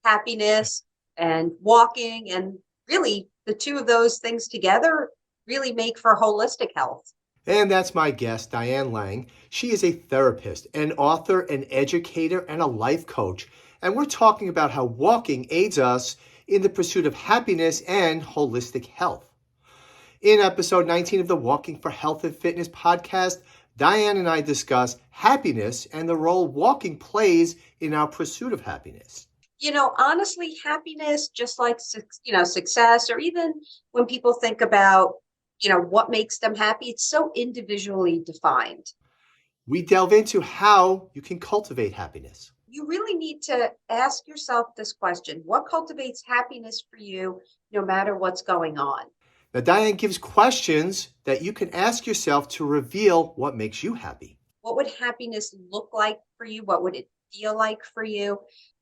happiness and walking. And really, the two of those things together really make for holistic health. And that's my guest, Diane Lang. She is a therapist, an author, an educator, and a life coach. And we're talking about how walking aids us in the pursuit of happiness and holistic health. In episode 19 of the Walking for Health and Fitness podcast, Diane and I discuss happiness and the role walking plays in our pursuit of happiness. Honestly, happiness, just like, success, or even when people think about, what makes them happy, it's so individually defined. We delve into how you can cultivate happiness. You really need to ask yourself this question: what cultivates happiness for you, no matter what's going on? Now, Diane gives questions that you can ask yourself to reveal what makes you happy. What would happiness look like for you? What would it feel like for you?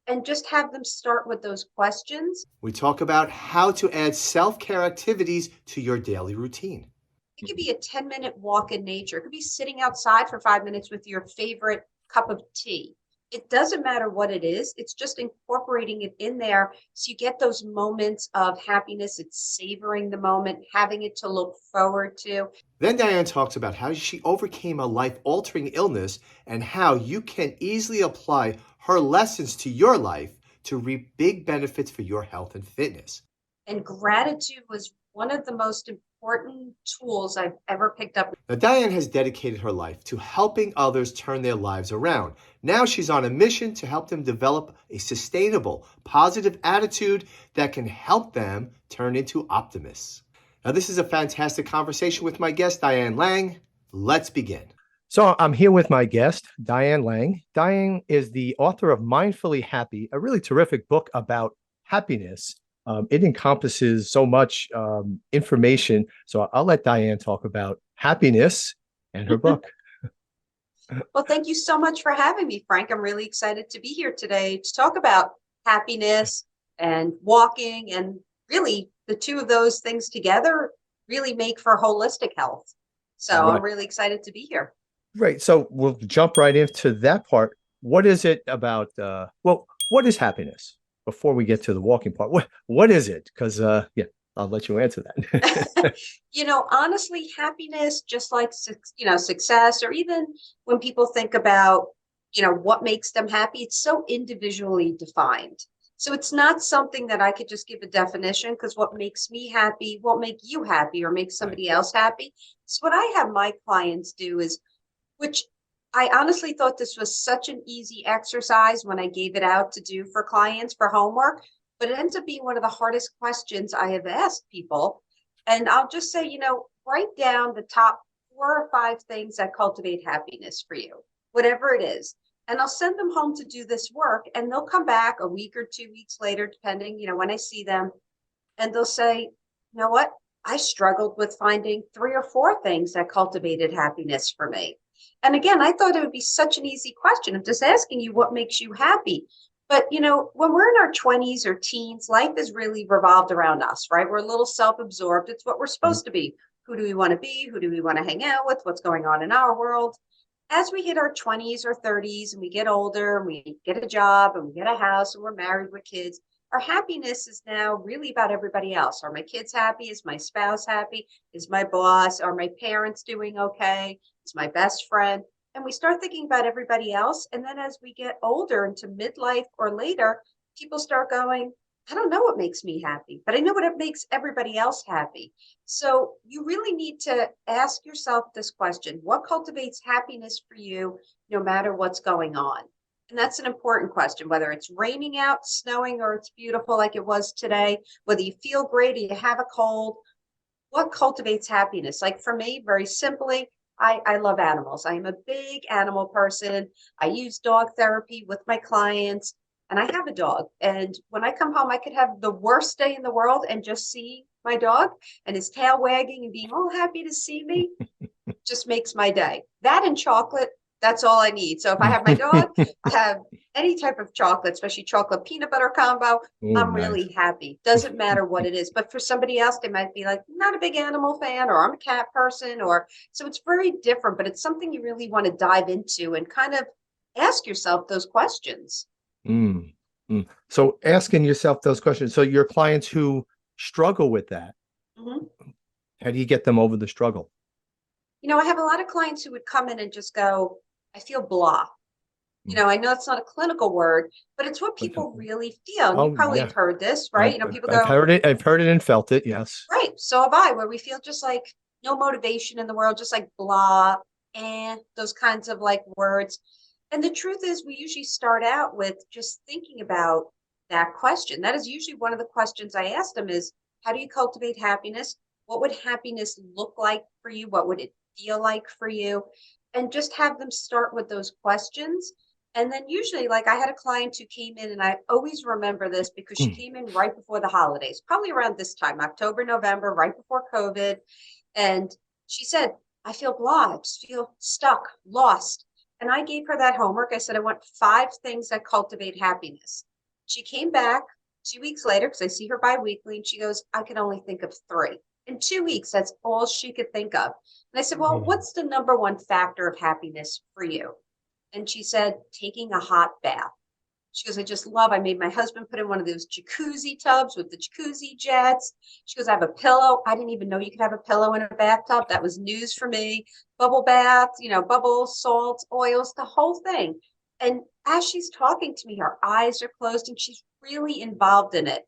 And just have them start with those questions. We talk about how to add self-care activities to your daily routine. It could be a 10-minute walk in nature. It could be sitting outside for 5 minutes with your favorite cup of tea. It doesn't matter what it is. It's just incorporating it in there so you get those moments of happiness. It's savoring the moment, having it to look forward to. Then Diane talks about how she overcame a life-altering illness and how you can easily apply her lessons to your life to reap big benefits for your health and fitness. And gratitude was one of the most important tools I've ever picked up. Now, Diane has dedicated her life to helping others turn their lives around. Now she's on a mission to help them develop a sustainable, positive attitude that can help them turn into optimists. Now, this is a fantastic conversation with my guest, Diane Lang. Let's begin. So I'm here with my guest, Diane Lang. Diane is the author of Mindfully Happy, a really terrific book about happiness. It encompasses so much information. So I'll let Diane talk about happiness and her book. Well, thank you so much for having me, Frank. I'm really excited to be here today to talk about happiness and walking. And really, the two of those things together really make for holistic health. So Right. I'm really excited to be here. Right. So we'll jump right into that part. What is it about? What is happiness? Before we get to the walking part, what is it? Because I'll let you answer that. Honestly, happiness, just like, success, or even when people think about, what makes them happy, it's so individually defined. So it's not something that I could just give a definition, because what makes me happy won't make you happy or make somebody else happy. So what I have my clients do is, which I honestly thought this was such an easy exercise when I gave it out to do for clients for homework, but it ends up being one of the hardest questions I have asked people. And I'll just say, write down the top 4 or 5 things that cultivate happiness for you, whatever it is. And I'll send them home to do this work, and they'll come back a week or 2 weeks later, depending, when I see them, and they'll say, you know what? I struggled with finding 3 or 4 things that cultivated happiness for me. And again, I thought it would be such an easy question of just asking you what makes you happy. But, when we're in our 20s or teens, life is really revolved around us, right? We're a little self-absorbed. It's what we're supposed to be. Who do we want to be? Who do we want to hang out with? What's going on in our world? As we hit our 20s or 30s and we get older and we get a job and we get a house and we're married with kids, our happiness is now really about everybody else. Are my kids happy? Is my spouse happy? Is my boss? Are my parents doing okay? Is my best friend? And we start thinking about everybody else. And then as we get older into midlife or later, people start going, I don't know what makes me happy, but I know what makes everybody else happy. So you really need to ask yourself this question: what cultivates happiness for you, no matter what's going on? And that's an important question, whether it's raining out, snowing, or it's beautiful like it was today, whether you feel great or you have a cold, what cultivates happiness? Like for me, very simply, I love animals. I am a big animal person. I use dog therapy with my clients, and I have a dog. And when I come home, I could have the worst day in the world and just see my dog and his tail wagging and being all happy to see me just makes my day. That and chocolate, that's all I need. So if I have my dog, I have any type of chocolate, especially chocolate peanut butter combo, I'm really happy. Doesn't matter what it is. But for somebody else, they might be like, not a big animal fan, or I'm a cat person, or so it's very different, but it's something you really want to dive into and kind of ask yourself those questions. Mm. So asking yourself those questions. So your clients who struggle with that, Mhm. how do you get them over the struggle? I have a lot of clients who would come in and just go, I feel blah. Mm. I know it's not a clinical word, but it's what Okay. people really feel. And you Oh probably yeah, have heard this, right? People I've go, heard it. I've heard it and felt it. Yes. right, so have I, where we feel just like no motivation in the world, just like blah, and those kinds of like words. And the truth is, we usually start out with just thinking about that question. That is usually one of the questions I ask them is, how do you cultivate happiness? What would happiness look like for you? What would it feel like for you? And just have them start with those questions. And then usually, like I had a client who came in, and I always remember this because she Mm. came in right before the holidays, probably around this time, October, November, right before COVID. And she said, I feel blah, I just feel stuck, lost. And I gave her that homework. I said, I want 5 things that cultivate happiness. She came back 2 weeks later because I see her biweekly, and she goes, I can only think of 3. In 2 weeks, that's all she could think of. And I said, well, Mm. what's the number one factor of happiness for you? And she said, taking a hot bath. She goes, I made my husband put in one of those jacuzzi tubs with the jacuzzi jets. She goes, I have a pillow. I didn't even know you could have a pillow in a bathtub. That was news for me. Bubble bath, bubbles, salts, oils, the whole thing. And as she's talking to me, her eyes are closed and she's really involved in it.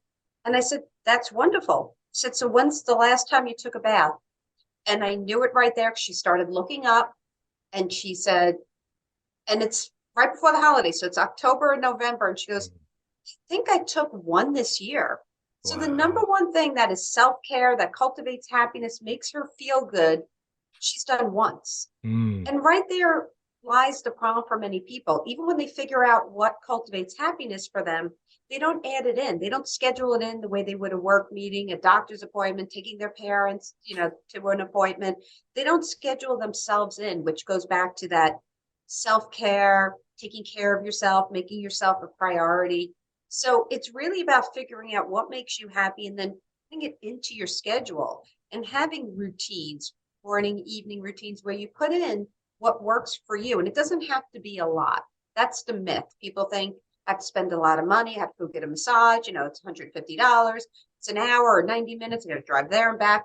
And I said, that's wonderful. I said, so when's the last time you took a bath? And I knew it right there because she started looking up and she said, and it's right before the holidays. So it's October and November. And she goes, I think I took one this year. So the number Wow. one thing that is self-care, that cultivates happiness, makes her feel good, she's done once. Mm. And right there lies the problem for many people. Even when they figure out what cultivates happiness for them, they don't add it in. They don't schedule it in the way they would a work meeting, a doctor's appointment, taking their parents, to an appointment. They don't schedule themselves in, which goes back to that self-care, taking care of yourself, making yourself a priority. So it's really about figuring out what makes you happy and then putting it into your schedule and having routines, morning, evening routines where you put in what works for you. And it doesn't have to be a lot. That's the myth. People think I have to spend a lot of money, I have to go get a massage, it's $150, it's an hour or 90 minutes, I got to drive there and back.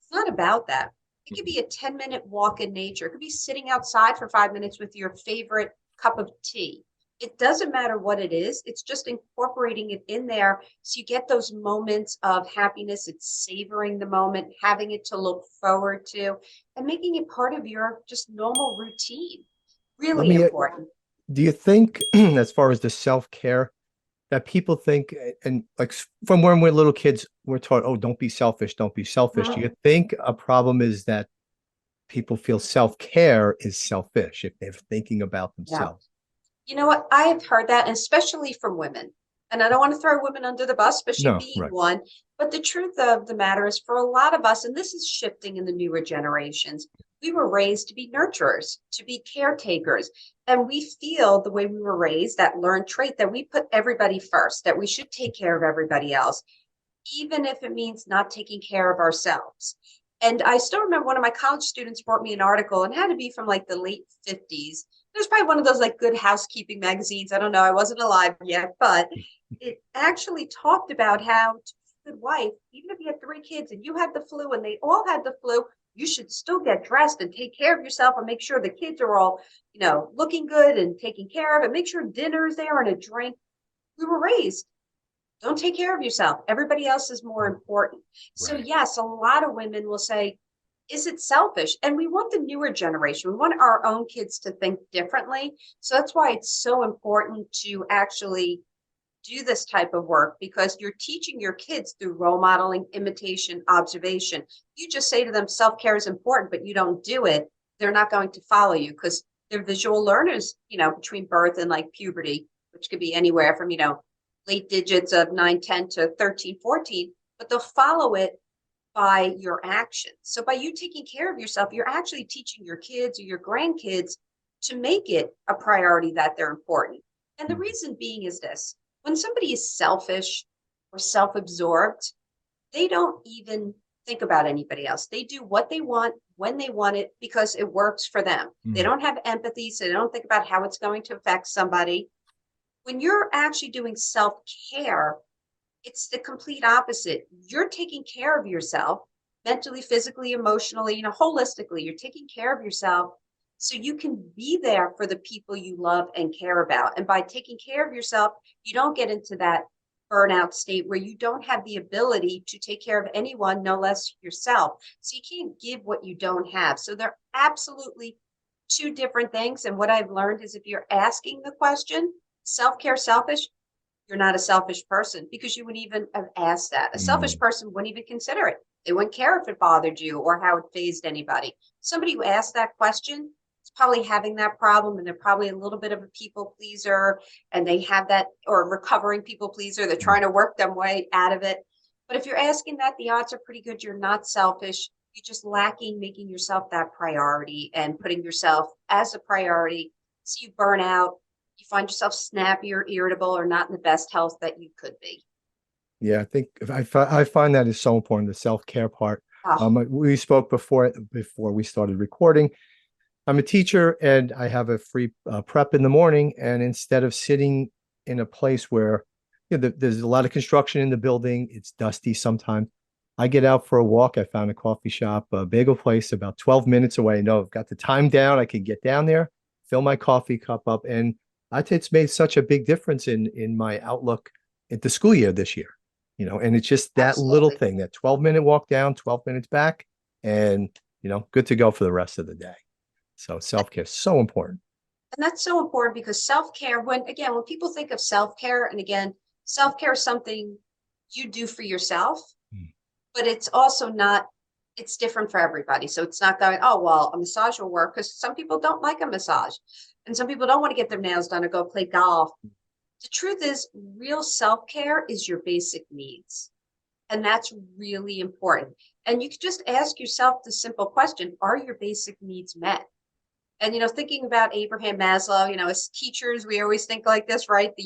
It's not about that. It could be a 10-minute walk in nature. It could be sitting outside for 5 minutes with your favorite cup of tea. It doesn't matter what it is. It's just incorporating it in there so you get those moments of happiness. It's savoring the moment, having it to look forward to, and making it part of your just normal routine. Let Really me, important. do you think, as far as the self-care, that people think, and like from when we're little kids, we're taught, oh, don't be selfish, don't be selfish. Do you Mhm. think a problem is that people feel self-care is selfish if they're thinking about Yeah. themselves? You know what? I've heard that, and especially from women. And I don't want to throw women under the bus, especially No, being right. one. But the truth of the matter is, for a lot of us, and this is shifting in the newer generations, we were raised to be nurturers, to be caretakers. And we feel the way we were raised, that learned trait that we put everybody first, that we should take care of everybody else, even if it means not taking care of ourselves. And I still remember one of my college students brought me an article and had to be from like the late 50s. It was probably one of those like Good Housekeeping magazines. I don't know. I wasn't alive yet, but it actually talked about how to be a good wife, even if you had 3 kids and you had the flu and they all had the flu, you should still get dressed and take care of yourself and make sure the kids are all, looking good and taken care of and make sure dinner is there and a drink. We were raised, don't take care of yourself. Everybody else is more important. So, Right. yes, a lot of women will say, is it selfish? And we want the newer generation, we want our own kids to think differently. So that's why it's so important to actually do this type of work, because you're teaching your kids through role modeling, imitation, observation. You just say to them, self-care is important, but you don't do it, they're not going to follow you because they're visual learners, between birth and like puberty, which could be anywhere from, late digits of 9, 10 to 13, 14, but they'll follow it by your actions. So by you taking care of yourself, you're actually teaching your kids or your grandkids to make it a priority that they're important. And the Mm. reason being is this: when somebody is selfish or self-absorbed, they don't even think about anybody else. They do what they want when they want it because it works for them. They Mm. don't have empathy, so they don't think about how it's going to affect somebody. When you're actually doing self-care, it's the complete opposite. You're taking care of yourself mentally, physically, emotionally, holistically. You're taking care of yourself so you can be there for the people you love and care about. And by taking care of yourself, you don't get into that burnout state where you don't have the ability to take care of anyone, no less yourself. So you can't give what you don't have. So they're absolutely two different things. And what I've learned is if you're asking the question, self-care, selfish, you're not a selfish person because you wouldn't even have asked that. A selfish Mm. person wouldn't even consider it. They wouldn't care if it bothered you or how it fazed anybody. Somebody who asked that question is probably having that problem and they're probably a little bit of a people pleaser and they have that, or a recovering people pleaser. They're trying to work their way out of it. But if you're asking that, the odds are pretty good you're not selfish. You're just lacking making yourself that priority and putting yourself as a priority. So you burn out, you find yourself snappy or irritable or not in the best health that you could be. Yeah, I think I find that is so important, the self-care part. Oh, We spoke before we started recording. I'm a teacher and I have a free prep in the morning. And instead of sitting in a place where there's a lot of construction in the building, it's dusty sometimes. I get out for a walk. I found a coffee shop, a bagel place about 12 minutes away. No, I've got the time down. I can get down there, fill my coffee cup up, and it's made such a big difference in my outlook at the school year this year. And it's just that little absolutely. thing, that 12-minute walk down, 12 minutes back, and good to go for the rest of the day. So self-care is so important. And that's so important because self-care, when people think of self-care, and again, self-care is something you do for yourself, Mm. but it's also not, it's different for everybody. So it's not going, oh, well, a massage will work because some people don't like a massage and some people don't want to get their nails done or go play golf. The truth is, real self-care is your basic needs. And that's really important. And you could just ask yourself the simple question, are your basic needs met? And, thinking about Abraham Maslow, as teachers, we always think like this, right? The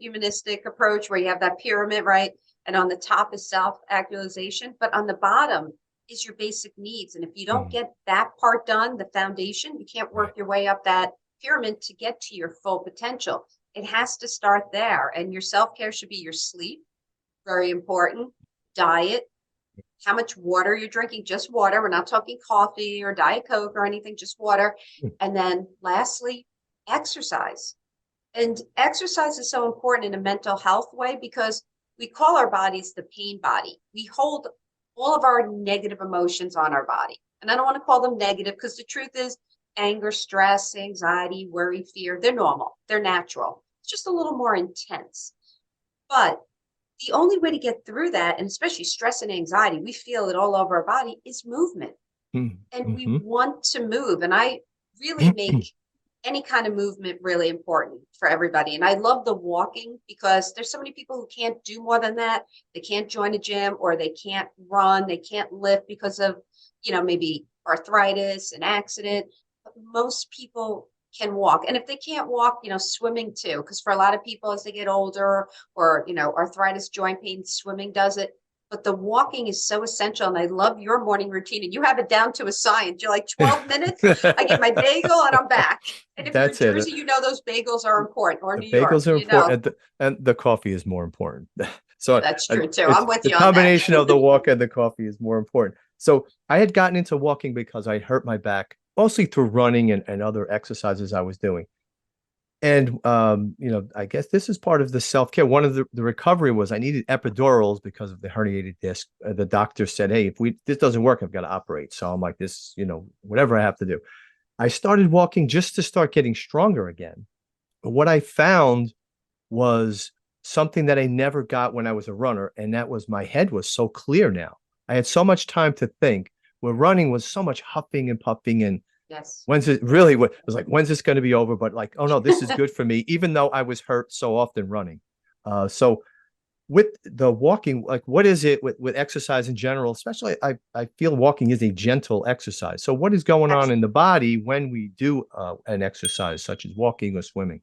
humanistic approach where you have that pyramid, right? And on the top is self-actualization, but on the bottom is your basic needs. And if you don't Mm. get that part done, the foundation, you can't Right. work your way up that pyramid to get to your full potential. It has to start there. And your self-care should be your sleep, very important, diet, how much water you're drinking, just water. We're not talking coffee or Diet Coke or anything, just water. Mm. And then lastly, exercise. And exercise is so important in a mental health way because we call our bodies the pain body. We hold all of our negative emotions on our body. And I don't want to call them negative because the truth is anger, stress, anxiety, worry, fear, they're normal. They're natural. It's just a little more intense. But the only way to get through that, and especially stress and anxiety, we feel it all over our body, is movement. Mm. And we Mhm. want to move. And I really make any kind of movement really important for everybody. And I love the walking because there's so many people who can't do more than that. They can't join a gym or they can't run, they can't lift because of, maybe arthritis, an accident. But most people can walk. And if they can't walk, swimming too, because for a lot of people as they get older or, arthritis, joint pain, swimming does it. But the walking is so essential. And I love your morning routine. And you have it down to a science. You're like 12 minutes. I get my bagel and I'm back. And if you're in That's it. Jersey, those bagels are important, or The New York, bagels are important, and the coffee is more important. So that's true too. it's I'm with the you on that. combination of the walk and the coffee is more important. So I had gotten into walking because I hurt my back, mostly through running and other exercises I was doing. And I guess this is part of the self-care. One of the recovery was I needed epidurals because of the herniated disc. The doctor said, "Hey, if this doesn't work, I've got to operate." So I'm like, this, whatever I have to do. I started walking just to start getting stronger again. But what I found was something that I never got when I was a runner, and that was my head was so clear now. I had so much time to think. Where running was so much huffing and puffing and Yes. when's it really it was like, when's this going to be over? But like, oh no, this is good for me, even though I was hurt so often running. So with the walking, like what is it with exercise in general, especially I feel walking is a gentle exercise. So what is going on in the body when we do an exercise such as walking or swimming?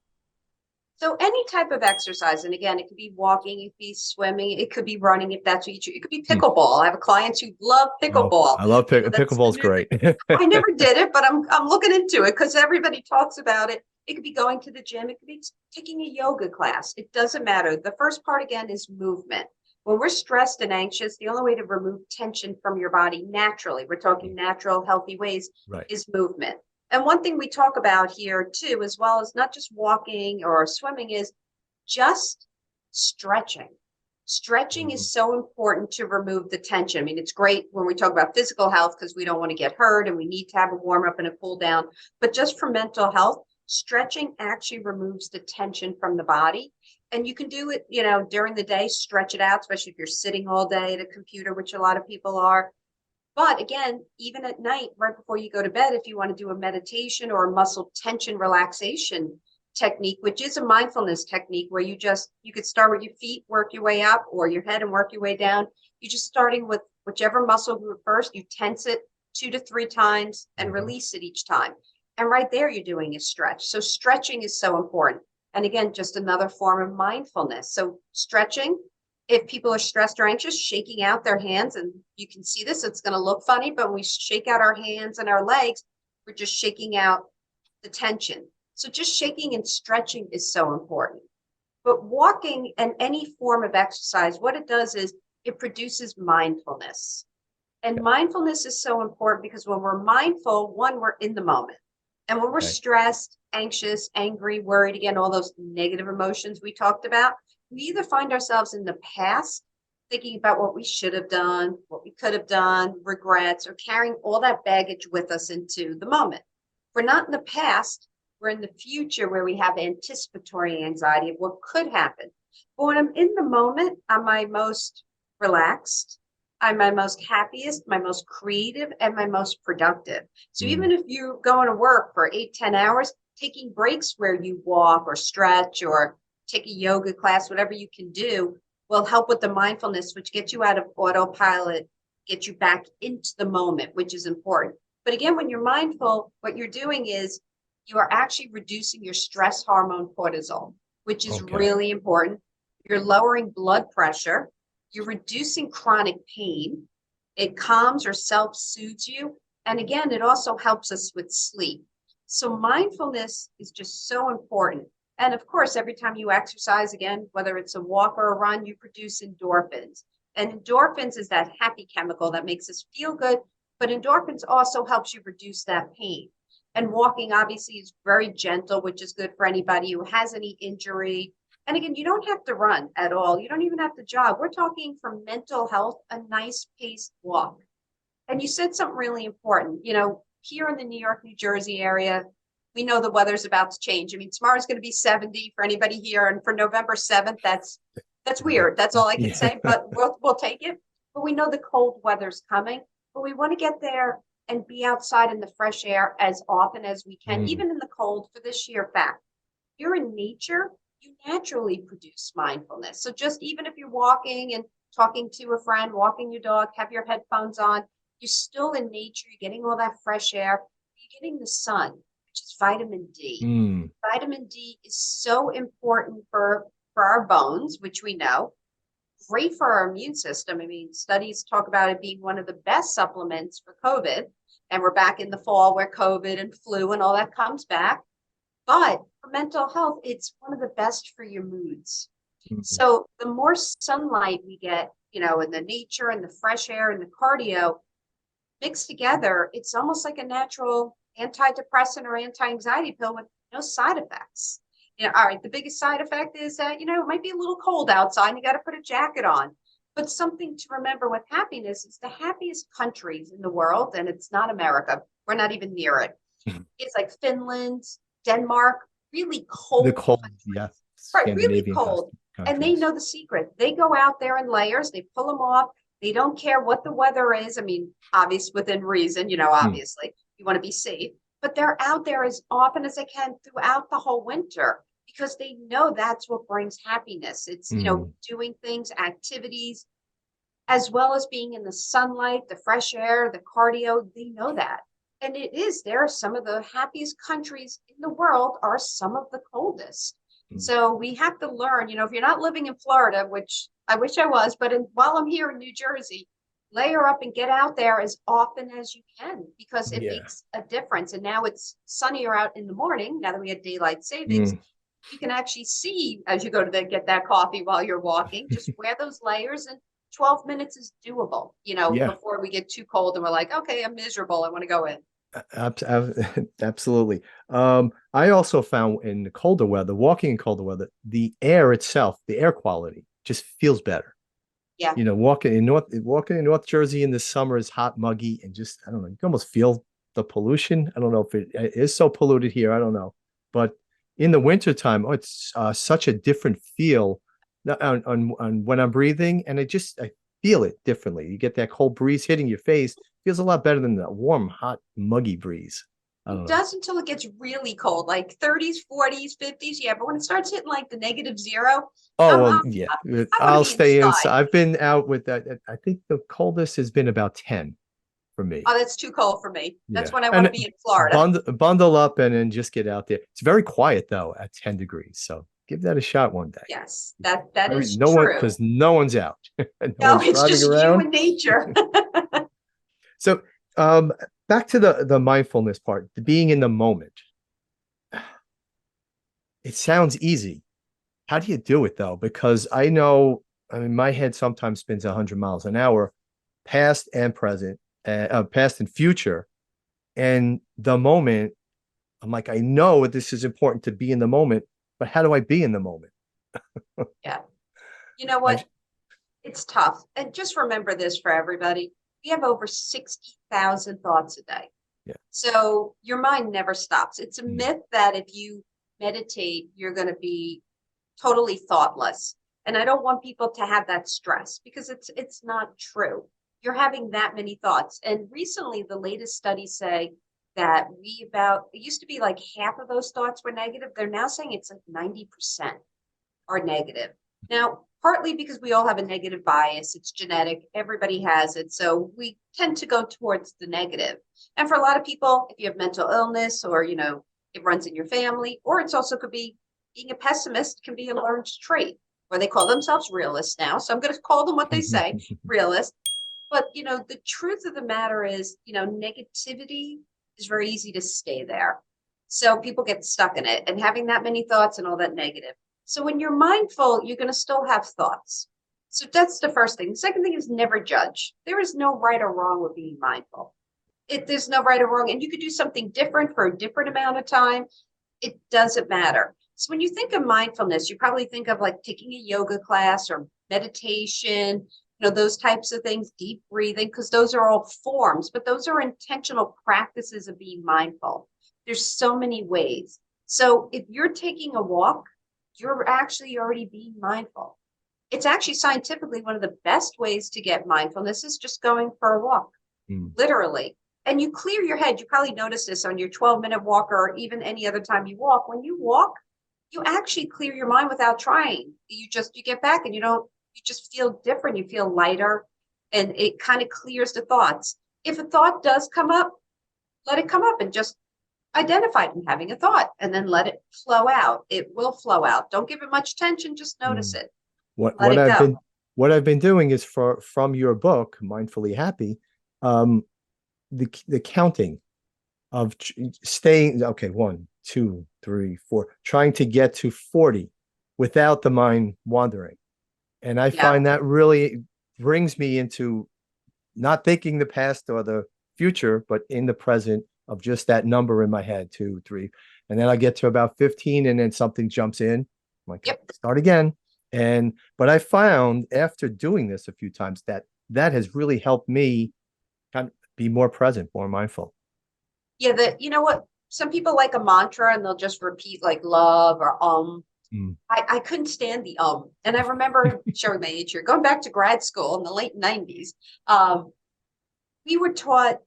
So any type of exercise, and again, it could be walking, it could be swimming, it could be running if that's what you choose. It could be Hmm. pickleball. I have clients who love Oh, pickleball. I love That's the pickleball's new thing. great. I never did it, but I'm looking into it because everybody talks about it. It could be going to the gym. It could be taking a yoga class. It doesn't matter. The first part, again, is movement. When we're stressed and anxious, the only way to remove tension from your body naturally, we're talking natural, healthy ways, Right. is movement. And one thing we talk about here too, as well as not just walking or swimming, is just stretching. Stretching is so important to remove the tension. I mean, it's great when we talk about physical health because we don't want to get hurt and we need to have a warm up and a cool down. But just for mental health, stretching actually removes the tension from the body. And you can do it, during the day, stretch it out, especially if you're sitting all day at a computer, which a lot of people are. But again, even at night, right before you go to bed, if you want to do a meditation or a muscle tension relaxation technique, which is a mindfulness technique where you could start with your feet, work your way up, or your head and work your way down. You're just starting with whichever muscle group first, you tense it 2 to 3 times and release it each time. And right there, you're doing a stretch. So stretching is so important. And again, just another form of mindfulness. So stretching, if people are stressed or anxious, shaking out their hands, and you can see this, it's going to look funny, but when we shake out our hands and our legs, we're just shaking out the tension. So just shaking and stretching is so important. But walking and any form of exercise, what it does is it produces mindfulness. And mindfulness is so important because when we're mindful, one, we're in the moment. And when we're stressed, anxious, angry, worried, again, all those negative emotions we talked about, we either find ourselves in the past, thinking about what we should have done, what we could have done, regrets, or carrying all that baggage with us into the moment. If we're not in the past, we're in the future where we have anticipatory anxiety of what could happen. But when I'm in the moment, I'm my most relaxed, I'm my most happiest, my most creative, and my most productive. So even if you're going to work for 8-10 hours, taking breaks where you walk or stretch or take a yoga class, whatever you can do, will help with the mindfulness, which gets you out of autopilot, get you back into the moment, which is important. But again, when you're mindful, what you're doing is you are actually reducing your stress hormone cortisol, which is really important. You're lowering blood pressure. You're reducing chronic pain. It calms or self-soothes you. And again, it also helps us with sleep. So mindfulness is just so important. And of course, every time you exercise, again, whether it's a walk or a run, you produce endorphins. And endorphins is that happy chemical that makes us feel good. But endorphins also helps you reduce that pain. And walking obviously is very gentle, which is good for anybody who has any injury. And again, you don't have to run at all. You don't even have to jog. We're talking for mental health, a nice paced walk. And you said something really important. Here in the New York, New Jersey area, we know the weather's about to change. I mean, tomorrow's going to be 70 for anybody here. And for November 7th, that's weird. That's all I can say, but we'll take it. But we know the cold weather's coming, but we want to get there and be outside in the fresh air as often as we can, even in the cold, for this sheer fact. If you're in nature, you naturally produce mindfulness. So just even if you're walking and talking to a friend, walking your dog, have your headphones on, you're still in nature, you're getting all that fresh air, you're getting the sun, which is vitamin D. Vitamin D is so important for our bones, which we know, great for our immune system. I mean, studies talk about it being one of the best supplements for COVID. And we're back in the fall where COVID and flu and all that comes back. But for mental health, it's one of the best for your moods. So the more sunlight we get, in the nature and the fresh air and the cardio mixed together, it's almost like a natural antidepressant or anti-anxiety pill with no side effects. All right, the biggest side effect is that, it might be a little cold outside and you got to put a jacket on. But something to remember with happiness is the happiest countries in the world, and it's not America. We're not even near it. It's like Finland, Denmark, really cold. The cold, right, really cold. And they know the secret. They go out there in layers, they pull them off. They don't care what the weather is. I mean, obviously within reason, obviously you want to be safe, but they're out there as often as they can throughout the whole winter because they know that's what brings happiness. It's, doing things, activities, as well as being in the sunlight, the fresh air, the cardio. They know that. And there are some of the happiest countries in the world are some of the coldest. So we have to learn, if you're not living in Florida, which I wish I was, but while I'm here in New Jersey, layer up and get out there as often as you can, because it Yeah. makes a difference. And now it's sunnier out in the morning. Now that we had daylight savings, Mm. you can actually see as you go to get that coffee while you're walking, just wear those layers, and 12 minutes is doable, Yeah. before we get too cold and we're like, okay, I'm miserable, I want to go in. Absolutely. I also found in the colder weather, walking in colder weather, the air itself, the air quality just feels better. Yeah. Walking in North Jersey in the summer is hot, muggy, and just I don't know. You can almost feel the pollution. I don't know if it is so polluted here. I don't know, but in the wintertime, it's such a different feel on when I'm breathing, and I feel it differently. You get that cold breeze hitting your face. Feels a lot better than that warm, hot, muggy breeze. I It don't know. does until it gets really cold, like 30s, 40s, 50s. Yeah, but when it starts hitting like the -0, Oh, I'm well, I'm, yeah. I'm going to I'll be stay inside. inside. I've been out with that. I think the coldest has been about 10 for me. Oh, that's too cold for me. That's Yeah. when I want to And be in Florida. bundle up and then just get out there. It's very quiet though at 10 degrees. So give that a shot one day. Yes, that is No one, true. because no one's out. No No, one's it's driving just you around. and nature. So back to the mindfulness part, the being in the moment. It sounds easy. How do you do it though? Because I mean, my head sometimes spins 100 miles an hour, past and present, past and future. And the moment, I'm like, I know this is important to be in the moment, but how do I be in the moment? Yeah. You know I, what? It's tough. And just remember this for everybody. We have over 60,000 thoughts a day. yeah. So your mind never stops. It's a Mm. myth that if you meditate, you're going to be totally thoughtless. And I don't want people to have that stress, because it's not true. You're having that many thoughts. And recently the latest studies say that it used to be like half of those thoughts were negative. They're now saying it's like 90% are negative. Now, partly because we all have a negative bias, it's genetic, everybody has it. So we tend to go towards the negative. And for a lot of people, if you have mental illness, or, it runs in your family, or it's also could be being a pessimist can be a learned trait, or they call themselves realists now. So I'm going to call them what they say, realist. But, the truth of the matter is, negativity is very easy to stay there. So people get stuck in it and having that many thoughts and all that negative. So when you're mindful, you're going to still have thoughts. So that's the first thing. The second thing is never judge. There is no right or wrong with being mindful. There's no right or wrong. And you could do something different for a different amount of time. It doesn't matter. So when you think of mindfulness, you probably think of like taking a yoga class or meditation, those types of things, deep breathing, because those are all forms, but those are intentional practices of being mindful. There's so many ways. So if you're taking a walk, you're actually already being mindful. It's actually scientifically one of the best ways to get mindfulness is just going for a walk, Mm. literally. And you clear your head. You probably notice this on your 12-minute walk, or even any other time you walk. When you walk, you actually clear your mind without trying. You get back and you just feel different. You feel lighter, and it kind of clears the thoughts. If a thought does come up, let it come up and just identify it and having a thought, and then let it flow out. It will flow out. Don't give it much attention. Just notice Mm. it. What Let what it I've go. been what I've been doing is from your book, Mindfully Happy, um, the counting of staying okay, 1 2 3 4, trying to get to 40 without the mind wandering. And I Yeah. find that really brings me into not thinking the past or the future, but in the present of just that number in my head, 2 3. And then I get to about 15 and then something jumps in. I'm like, Yep. start again. But I found after doing this a few times that has really helped me kind of be more present, more mindful. Yeah. You know what? Some people like a mantra and they'll just repeat like love or Mm. I couldn't stand the and I remember showing my age here, going back to grad school in the late 90s. We were taught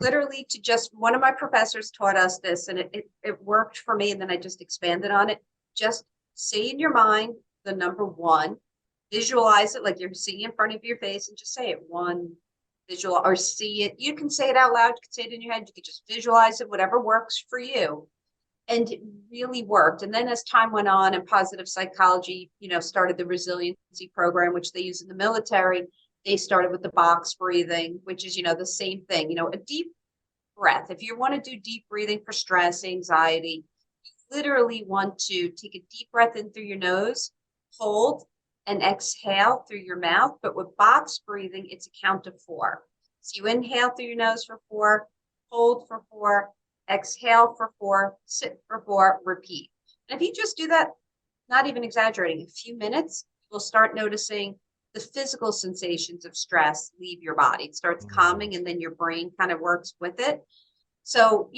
literally to just, one of my professors taught us this, and it worked for me, and then I just expanded on it. Just say in your mind the number one, visualize it like you're seeing in front of your face, and just say it one, visual, or see it. You can say it out loud, you can say it in your head, you can just visualize it, whatever works for you. And it really worked. And then as time went on and positive psychology, started the resiliency program, which they use in the military, They started with the box breathing, which is, the same thing, a deep breath. If you want to do deep breathing for stress, anxiety, you literally want to take a deep breath in through your nose, hold, and exhale through your mouth. But with box breathing, it's a count of 4. So you inhale through your nose for 4, hold for 4, exhale for 4, sit for 4, repeat. And if you just do that, not even exaggerating, a few minutes, you'll start noticing the physical sensations of stress leave your body. It starts calming, and then your brain kind of works with it. So,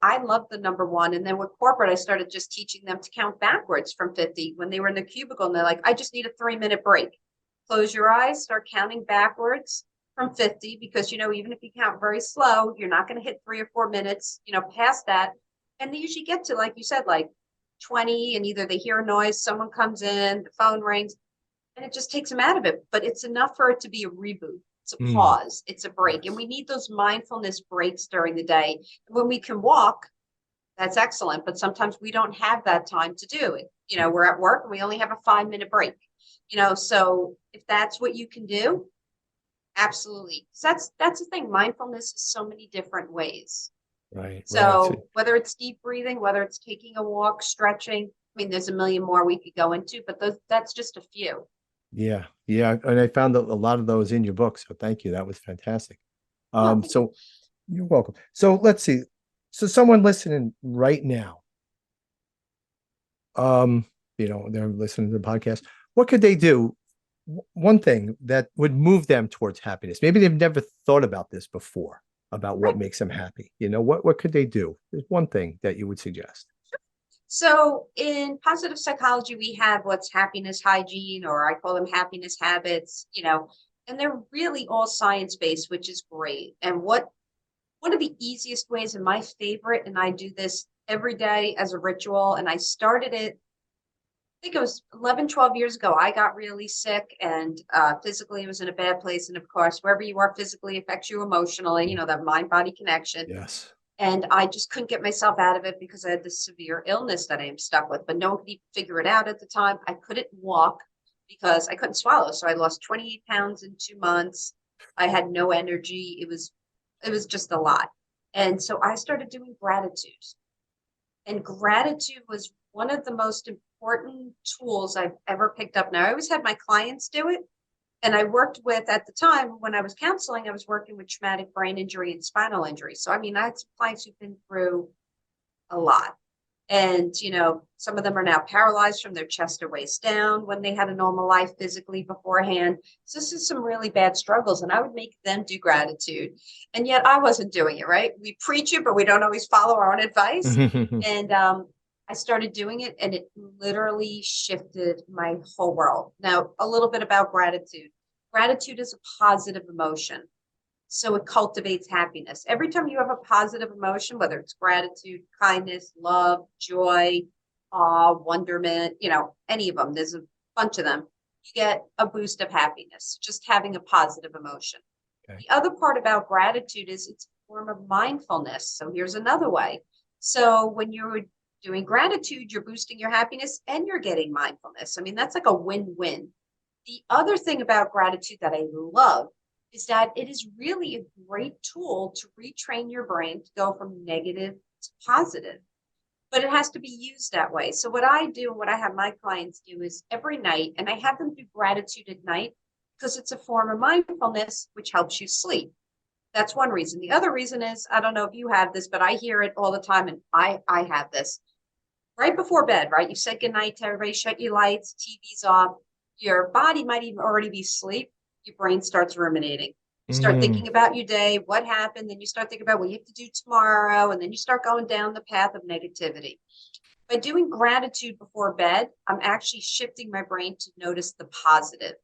I love the number 1. And then with corporate, I started just teaching them to count backwards from 50 when they were in the cubicle. And they're like, I just need a 3-minute break. Close your eyes, start counting backwards from 50, because, even if you count very slow, you're not going to hit 3 or 4 minutes, past that. And they usually get to, like you said, like 20, and either they hear a noise, someone comes in, the phone rings, and it just takes them out of it. But it's enough for it to be a reboot. It's a pause. It's a break. Yes. And we need those mindfulness breaks during the day. When we can walk, that's excellent. But sometimes we don't have that time to do it. We're at work and we only have a 5-minute break. So if that's what you can do, absolutely. That's the thing. Mindfulness is so many different ways. Right. So whether it's deep breathing, whether it's taking a walk, stretching, there's a million more we could go into, but that's just a few. Yeah. And I found a lot of those in your book. So thank you. That was fantastic. Oh, So you're welcome. So let's see. So someone listening right now, they're listening to the podcast. What could they do? One thing that would move them towards happiness. Maybe they've never thought about this before, about what makes them happy. What could they do? There's one thing that you would suggest. So in positive psychology, we have what's happiness hygiene, or I call them happiness habits, and they're really all science-based, which is great. And one of the easiest ways, and my favorite, and I do this every day as a ritual, and I started it, I think it was 11, 12 years ago. I got really sick, and physically was in a bad place. And of course, wherever you are physically affects you emotionally, that mind-body connection. Yes. And I just couldn't get myself out of it because I had this severe illness that I am stuck with, but no one could even figure it out at the time. I couldn't walk because I couldn't swallow. So I lost 28 pounds in 2 months. I had no energy. It was just a lot. And so I started doing gratitude. And gratitude was one of the most important tools I've ever picked up. Now, I always had my clients do it. And I worked with, at the time when I was counseling, I was working with traumatic brain injury and spinal injury. So, I had some clients who've been through a lot. And, some of them are now paralyzed from their chest or waist down when they had a normal life physically beforehand. So this is some really bad struggles. And I would make them do gratitude. And yet I wasn't doing it, right? We preach it, but we don't always follow our own advice. And I started doing it, and it literally shifted my whole world. Now, a little bit about gratitude. Gratitude is a positive emotion. So it cultivates happiness. Every time you have a positive emotion, whether it's gratitude, kindness, love, joy, awe, wonderment, any of them, there's a bunch of them, you get a boost of happiness, just having a positive emotion. Okay. The other part about gratitude is it's a form of mindfulness. So here's another way. So when you're doing gratitude, you're boosting your happiness and you're getting mindfulness. That's like a win-win. The other thing about gratitude that I love is that it is really a great tool to retrain your brain to go from negative to positive. But it has to be used that way. So what I do, and what I have my clients do, is every night, and I have them do gratitude at night because it's a form of mindfulness, which helps you sleep. That's one reason. The other reason is, I don't know if you have this, but I hear it all the time, and I have this. Right before bed, right? You said goodnight to everybody, shut your lights, TV's off. Your body might even already be asleep. Your brain starts ruminating. You start thinking about your day, what happened, then you start thinking about what you have to do tomorrow, and then you start going down the path of negativity. By doing gratitude before bed, I'm actually shifting my brain to notice the positive.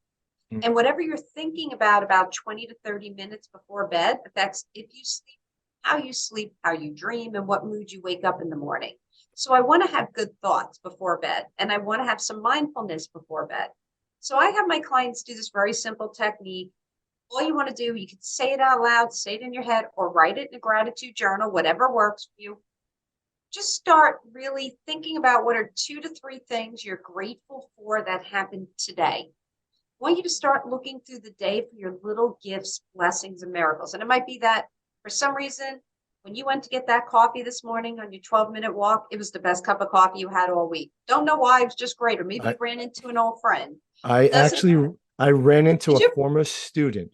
And whatever you're thinking about 20 to 30 minutes before bed affects if you sleep, how you dream, and what mood you wake up in the morning. So I want to have good thoughts before bed, and I want to have some mindfulness before bed. So I have my clients do this very simple technique. All you want to do, you can say it out loud, say it in your head, or write it in a gratitude journal, whatever works for you. Just start really thinking about what are 2 to 3 things you're grateful for that happened today. want you to start looking through the day for your little gifts, blessings, and miracles. And it might be that for some reason, when you went to get that coffee this morning on your 12-minute walk, it was the best cup of coffee you had all week. Don't know why, it was just great. Or maybe you ran into an old friend. Doesn't matter. I ran into Did a you? former student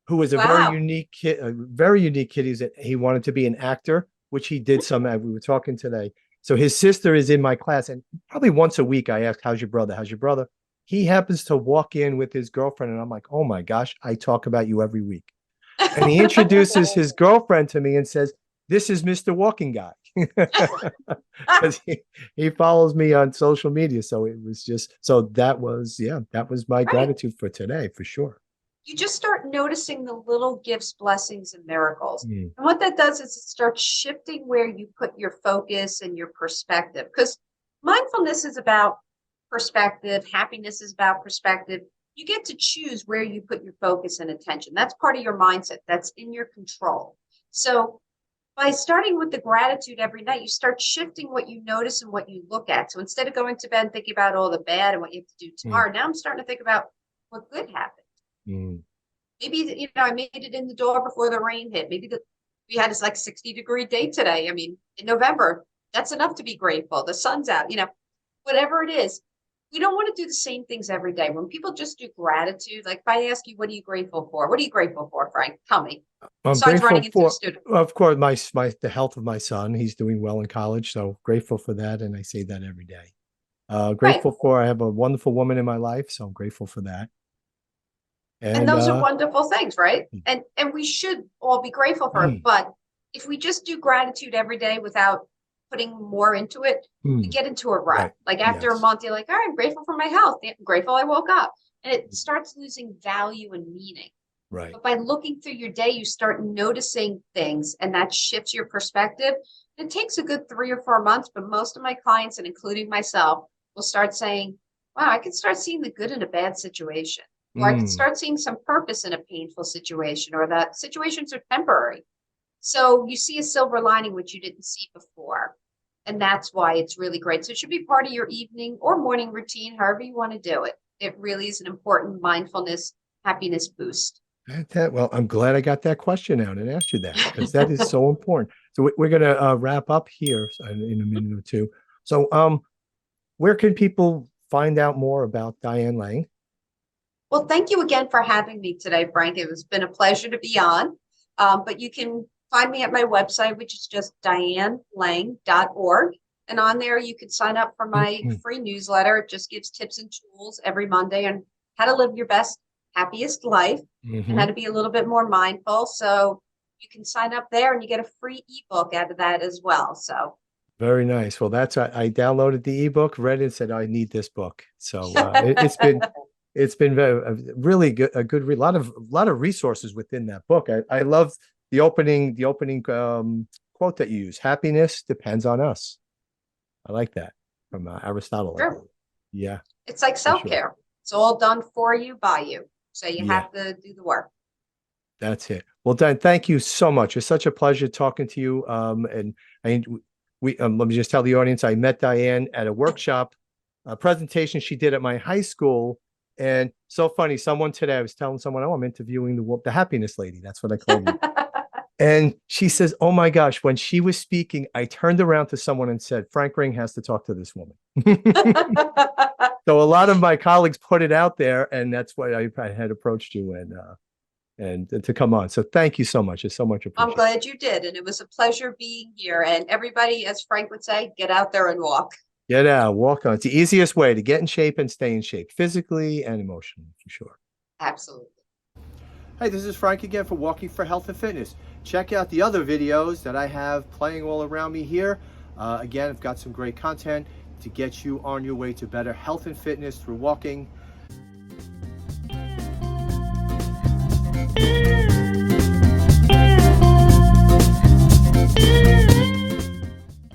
who was a very Wow. unique kid, a very unique kid. He wanted to be an actor, which he did some. We were talking today. So his sister is in my class, and probably once a week I ask, "How's your brother? How's your brother?" He happens to walk in with his girlfriend, and I'm like, "Oh my gosh, I talk about you every week." And he introduces his girlfriend to me and says, "This is Mr. Walking Guy." Because he follows me on social media. So it was just, so that was, yeah, that was my Right. gratitude for today, for sure. You just start noticing the little gifts, blessings, and miracles. Mm, And what that does is it starts shifting where you put your focus and your perspective. Because mindfulness is about perspective, happiness is about perspective. You get to choose where you put your focus and attention. That's part of your mindset, that's in your control. So by starting with the gratitude every night, you start shifting what you notice and what you look at. So instead of going to bed and thinking about all the bad and what you have to do mm, tomorrow, now I'm starting to think about what good happened. mm. Maybe, I made it in the door before the rain hit. Maybe we had this like 60-degree day today. I mean, in November, that's enough to be grateful. The sun's out, whatever it is. We don't want to do the same things every day. When people just do gratitude, like if I ask you, what are you grateful for? What are you grateful for, Frank? Tell me. I'm Besides grateful running into a for, student. of course, the health of my son. He's doing well in college, so grateful for that, and I say that every day. Right. Grateful for, I have a wonderful woman in my life, so I'm grateful for that. And And those are wonderful things, right? And we should all be grateful for it. mm, But if we just do gratitude every day without putting more into it, we mm, get into a rut. right, Like after a yes, month, you're like, all right, I'm grateful for my health. I'm grateful I woke up. And it starts losing value and meaning. right. But by looking through your day, you start noticing things and that shifts your perspective. It takes a good 3 or 4 months, but most of my clients, and including myself, will start saying, wow, I can start seeing the good in a bad situation. Or I can Mm, start seeing some purpose in a painful situation, or that situations are temporary. So you see a silver lining, which you didn't see before. And that's why it's really great. So it should be part of your evening or morning routine, however you want to do it. It really is an important mindfulness, happiness boost. well, I'm glad I got that question out and asked you that, because that is so important. So we're going to wrap up here in a minute or two. So, where can people find out more about Diane Lang? Well, thank you again for having me today, Frank. It has been a pleasure to be on. But you can find me at my website, which is just dianelang.org. And on there, you can sign up for my free newsletter. It just gives tips and tools every Monday on how to live your best, happiest life and how Mm-hmm. to be a little bit more mindful. So you can sign up there and you get a free ebook out of that as well. So Very nice. Well, I downloaded the ebook, read it, said I need this book. So it's been very, really good, lot of resources within that book. I love the opening quote that you use. Happiness depends on us. I like that from Aristotle, I sure. believe. Yeah, It's like for sure. self-care. It's all done for you, by you. So you Yeah, have to do the work. that's it. Well, Dan, thank you so much. It's such a pleasure talking to you. And I let me just tell the audience, I met Diane at a workshop, a presentation she did at my high school. And so funny, someone today, I was telling someone, oh, I'm interviewing the happiness lady. That's what I called you. And she says, oh my gosh, when she was speaking, I turned around to someone and said, Frank Ring has to talk to this woman. So a lot of my colleagues put it out there, and that's why I had approached you and to come on. So thank you so much. It's so much I'm appreciated. glad you did. And it was a pleasure being here. And everybody, as Frank would say, get out there and walk. Get out, walk on. It's the easiest way to get in shape and stay in shape, physically and emotionally, for sure. Absolutely. Hey, this is Frank again for Walking for Health and Fitness. Check out the other videos that I have playing all around me here. Again, I've got some great content to get you on your way to better health and fitness through walking.